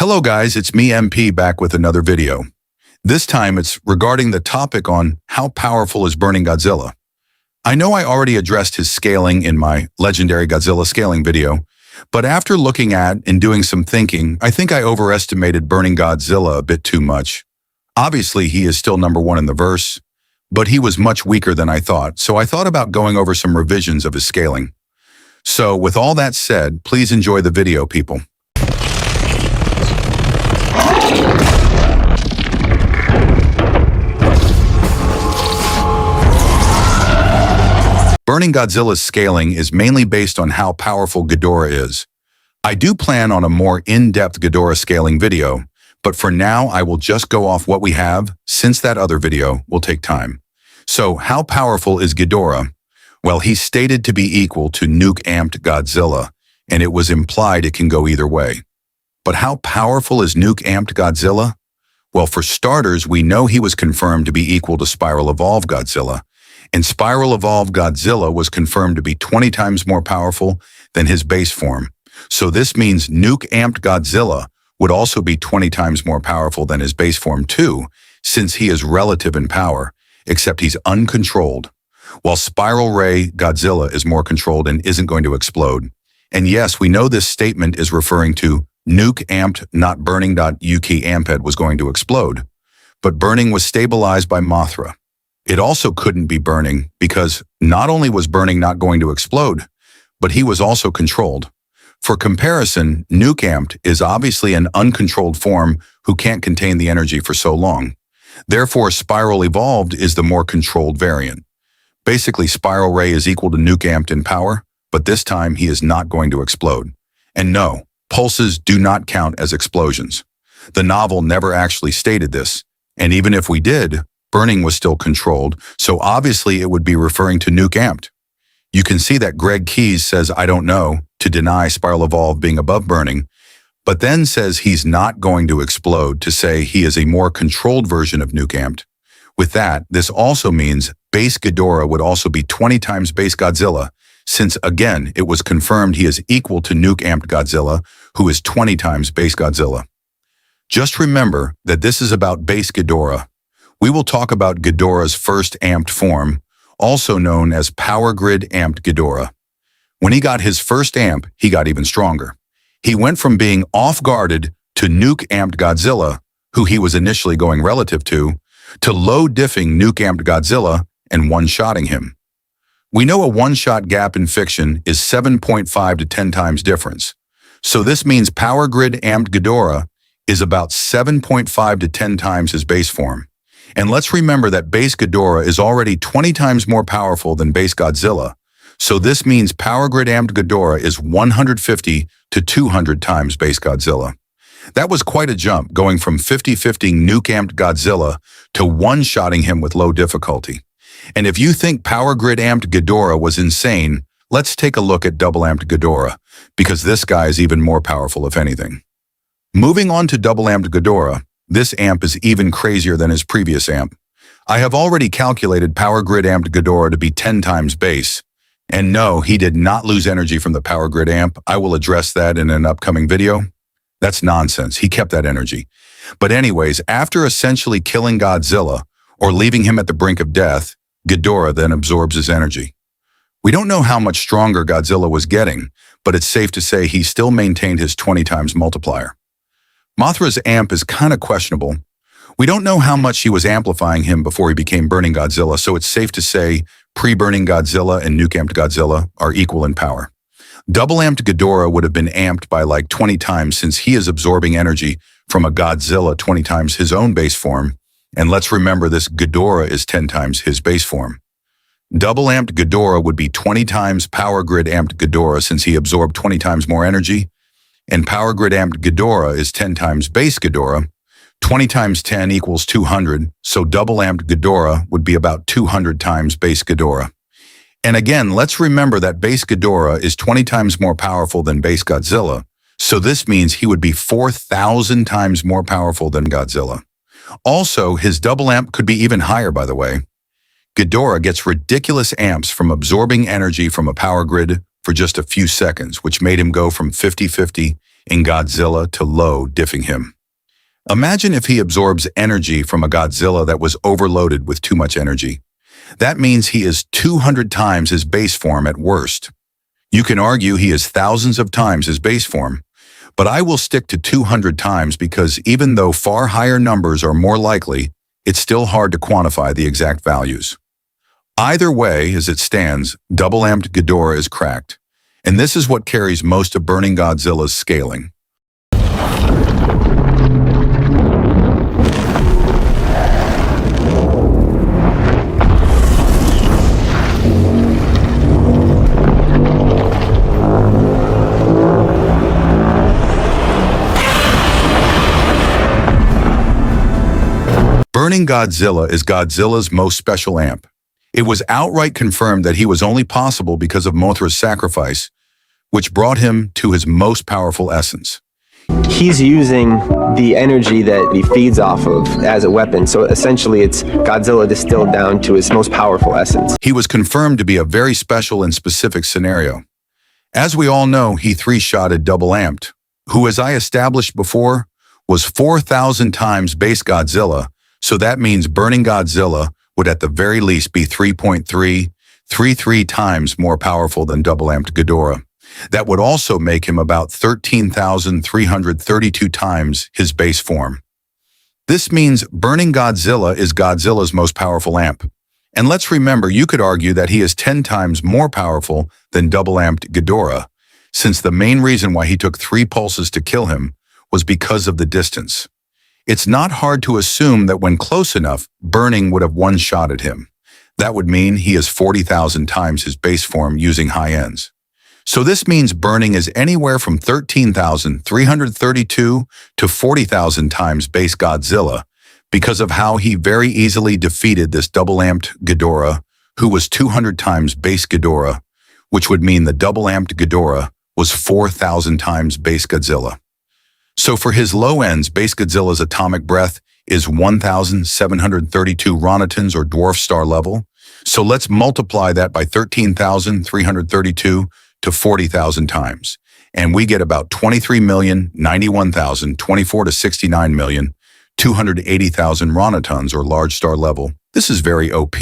Hello guys, it's me MP back with another video. This time it's regarding the topic on how powerful is Burning Godzilla. I know I already addressed his scaling in my legendary Godzilla scaling video, but after looking at and doing some thinking, I think I overestimated Burning Godzilla a bit too much. Obviously he is still number one in the verse, but he was much weaker than I thought, so I thought about going over some revisions of his scaling. So with all that said, please enjoy the video, people. Burning Godzilla's scaling is mainly based on how powerful Ghidorah is. I do plan on a more in-depth Ghidorah scaling video, but for now I will just go off what we have, since that other video will take time. So how powerful is Ghidorah? Well, he's stated to be equal to nuke-amped Godzilla, and it was implied it can go either way. But how powerful is nuke-amped Godzilla? Well, for starters, we know he was confirmed to be equal to Spiral Evolved Godzilla, and Spiral Evolved Godzilla was confirmed to be 20 times more powerful than his base form. So this means nuke-amped Godzilla would also be 20 times more powerful than his base form too, since he is relative in power, except he's uncontrolled, while Spiral Ray Godzilla is more controlled and isn't going to explode. And yes, we know this statement is referring to nuke-amped, not burning. Yuki Amped was going to explode, but burning was stabilized by Mothra. It also couldn't be burning because not only was burning not going to explode, but he was also controlled. For comparison, nuke-amped is obviously an uncontrolled form who can't contain the energy for so long. Therefore, Spiral Evolved is the more controlled variant. Basically, Spiral Ray is equal to nuke-amped in power, but this time he is not going to explode. And no, pulses do not count as explosions. The novel never actually stated this, and even if we did, burning was still controlled, so obviously it would be referring to nuke-amped. You can see that Greg Keyes says I don't know to deny Spiral Evolved being above burning, but then says he's not going to explode to say he is a more controlled version of nuke-amped. With that, this also means base Ghidorah would also be 20 times base Godzilla, since again it was confirmed he is equal to nuke-amped Godzilla, who is 20 times base Godzilla. Just remember that this is about base Ghidorah. We will talk about Ghidorah's first amped form, also known as Power Grid Amped Ghidorah. When he got his first amp, he got even stronger. He went from being off-guarded to nuke-amped Godzilla, who he was initially going relative to low-diffing nuke-amped Godzilla and one-shotting him. We know a one-shot gap in fiction is 7.5 to 10 times difference. So this means Power Grid Amped Ghidorah is about 7.5 to 10 times his base form. And let's remember that base Ghidorah is already 20 times more powerful than base Godzilla, so this means Power Grid Amped Ghidorah is 150 to 200 times base Godzilla. That was quite a jump, going from 50-50 nuke-amped Godzilla to one-shotting him with low difficulty. And if you think Power Grid Amped Ghidorah was insane, let's take a look at double-amped Ghidorah, because this guy is even more powerful if anything. Moving on to double-amped Ghidorah, this amp is even crazier than his previous amp. I have already calculated Power Grid Amped Ghidorah to be 10 times base. And no, he did not lose energy from the Power Grid amp. I will address that in an upcoming video. That's nonsense. He kept that energy. But anyways, after essentially killing Godzilla, or leaving him at the brink of death, Ghidorah then absorbs his energy. We don't know how much stronger Godzilla was getting, but it's safe to say he still maintained his 20 times multiplier. Mothra's amp is kind of questionable. We don't know how much he was amplifying him before he became Burning Godzilla, so it's safe to say pre-Burning Godzilla and nuke-amped Godzilla are equal in power. Double-amped Ghidorah would have been amped by like 20 times since he is absorbing energy from a Godzilla 20 times his own base form, and let's remember this Ghidorah is 10 times his base form. Double-amped Ghidorah would be 20 times Power Grid Amped Ghidorah since he absorbed 20 times more energy, and Power Grid Amped Ghidorah is 10 times base Ghidorah. 20 times 10 equals 200, so double-amped Ghidorah would be about 200 times base Ghidorah. And again, let's remember that base Ghidorah is 20 times more powerful than base Godzilla, so this means he would be 4,000 times more powerful than Godzilla. Also, his double amp could be even higher, by the way. Ghidorah gets ridiculous amps from absorbing energy from a power grid for just a few seconds, which made him go from 50-50 in Godzilla to low, diffing him. Imagine if he absorbs energy from a Godzilla that was overloaded with too much energy. That means he is 200 times his base form at worst. You can argue he is thousands of times his base form, but I will stick to 200 times because even though far higher numbers are more likely, it's still hard to quantify the exact values. Either way, as it stands, double-amped Ghidorah is cracked, and this is what carries most of Burning Godzilla's scaling. Burning Godzilla is Godzilla's most special amp. It was outright confirmed that he was only possible because of Mothra's sacrifice, which brought him to his most powerful essence. He's using the energy that he feeds off of as a weapon, so essentially it's Godzilla distilled down to its most powerful essence. He was confirmed to be a very special and specific scenario. As we all know, he three-shotted double-amped, who, as I established before, was 4,000 times base Godzilla, so that means Burning Godzilla would at the very least be 3.333 times more powerful than double-amped Ghidorah. That would also make him about 13,332 times his base form. This means Burning Godzilla is Godzilla's most powerful amp. And let's remember, you could argue that he is 10 times more powerful than double-amped Ghidorah, since the main reason why he took 3 pulses to kill him was because of the distance. It's not hard to assume that when close enough, Burning would have one-shotted him. That would mean he is 40,000 times his base form using high ends. So this means Burning is anywhere from 13,332 to 40,000 times base Godzilla because of how he very easily defeated this double-amped Ghidorah, who was 200 times base Ghidorah, which would mean the double-amped Ghidorah was 4,000 times base Godzilla. So for his low ends, base Godzilla's atomic breath is 1,732 ronatons or dwarf star level. So let's multiply that by 13,332 to 40,000 times. And we get about 23,091,024 to 69,280,000 ronatons or large star level. This is very OP.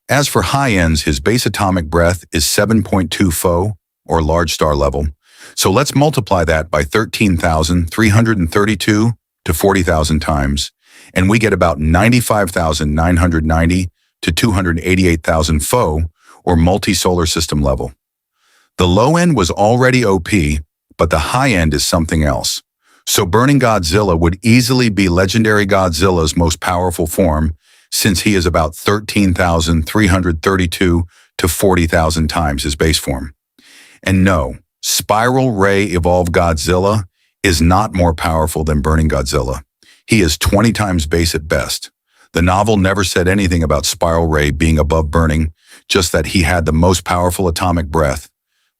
As for high ends, his base atomic breath is 7.2 Fo or large star level. So let's multiply that by 13,332 to 40,000 times, and we get about 95,990 to 288,000 Fo, or multi-solar system level. The low end was already OP, but the high end is something else. So Burning Godzilla would easily be legendary Godzilla's most powerful form, since he is about 13,332 to 40,000 times his base form. And no, Spiral Ray Evolved Godzilla is not more powerful than Burning Godzilla. He is 20 times base at best. The novel never said anything about Spiral Ray being above Burning, just that he had the most powerful atomic breath.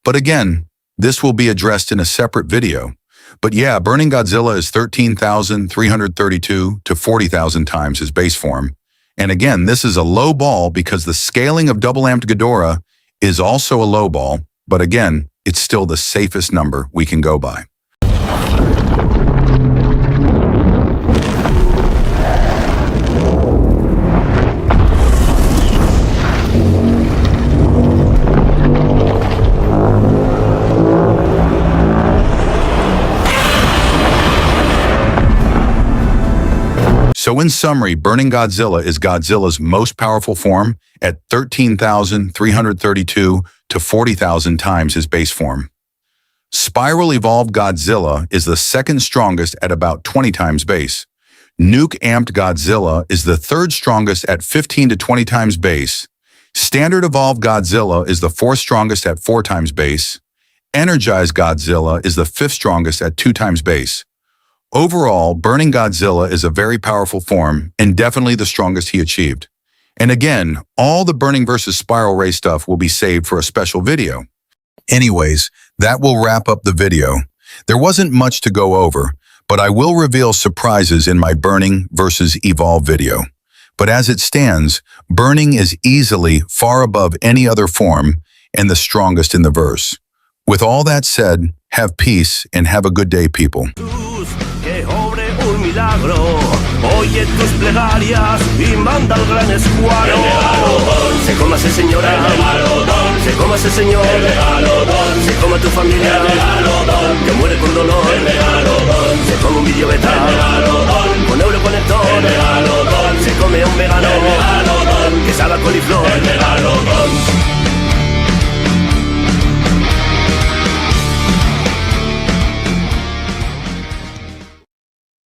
But again, this will be addressed in a separate video. But yeah, Burning Godzilla is 13,332 to 40,000 times his base form. And again, this is a low ball because the scaling of double-amped Ghidorah is also a low ball, but again, it's still the safest number we can go by. So in summary, Burning Godzilla is Godzilla's most powerful form at 13,332 to 40,000 times his base form. Spiral Evolved Godzilla is the second strongest at about 20 times base. Nuke Amped Godzilla is the third strongest at 15 to 20 times base. Standard Evolved Godzilla is the fourth strongest at 4 times base. Energized Godzilla is the fifth strongest at 2 times base. Overall, Burning Godzilla is a very powerful form and definitely the strongest he achieved. And again, all the Burning versus Spiral Ray stuff will be saved for a special video. Anyways, that will wrap up the video. There wasn't much to go over, but I will reveal surprises in my Burning versus Evolve video. But as it stands, Burning is easily far above any other form and the strongest in the verse. With all that said, Have peace and have a good day, people. Que obre un milagro, oye tus plegarias y manda al gran escuadrón. El megalodón, se coma ese señora. El megalodón, se coma ese señor. El megalodón, se coma tu familia. El megalodón, que muere con dolor. El megalodón, se come un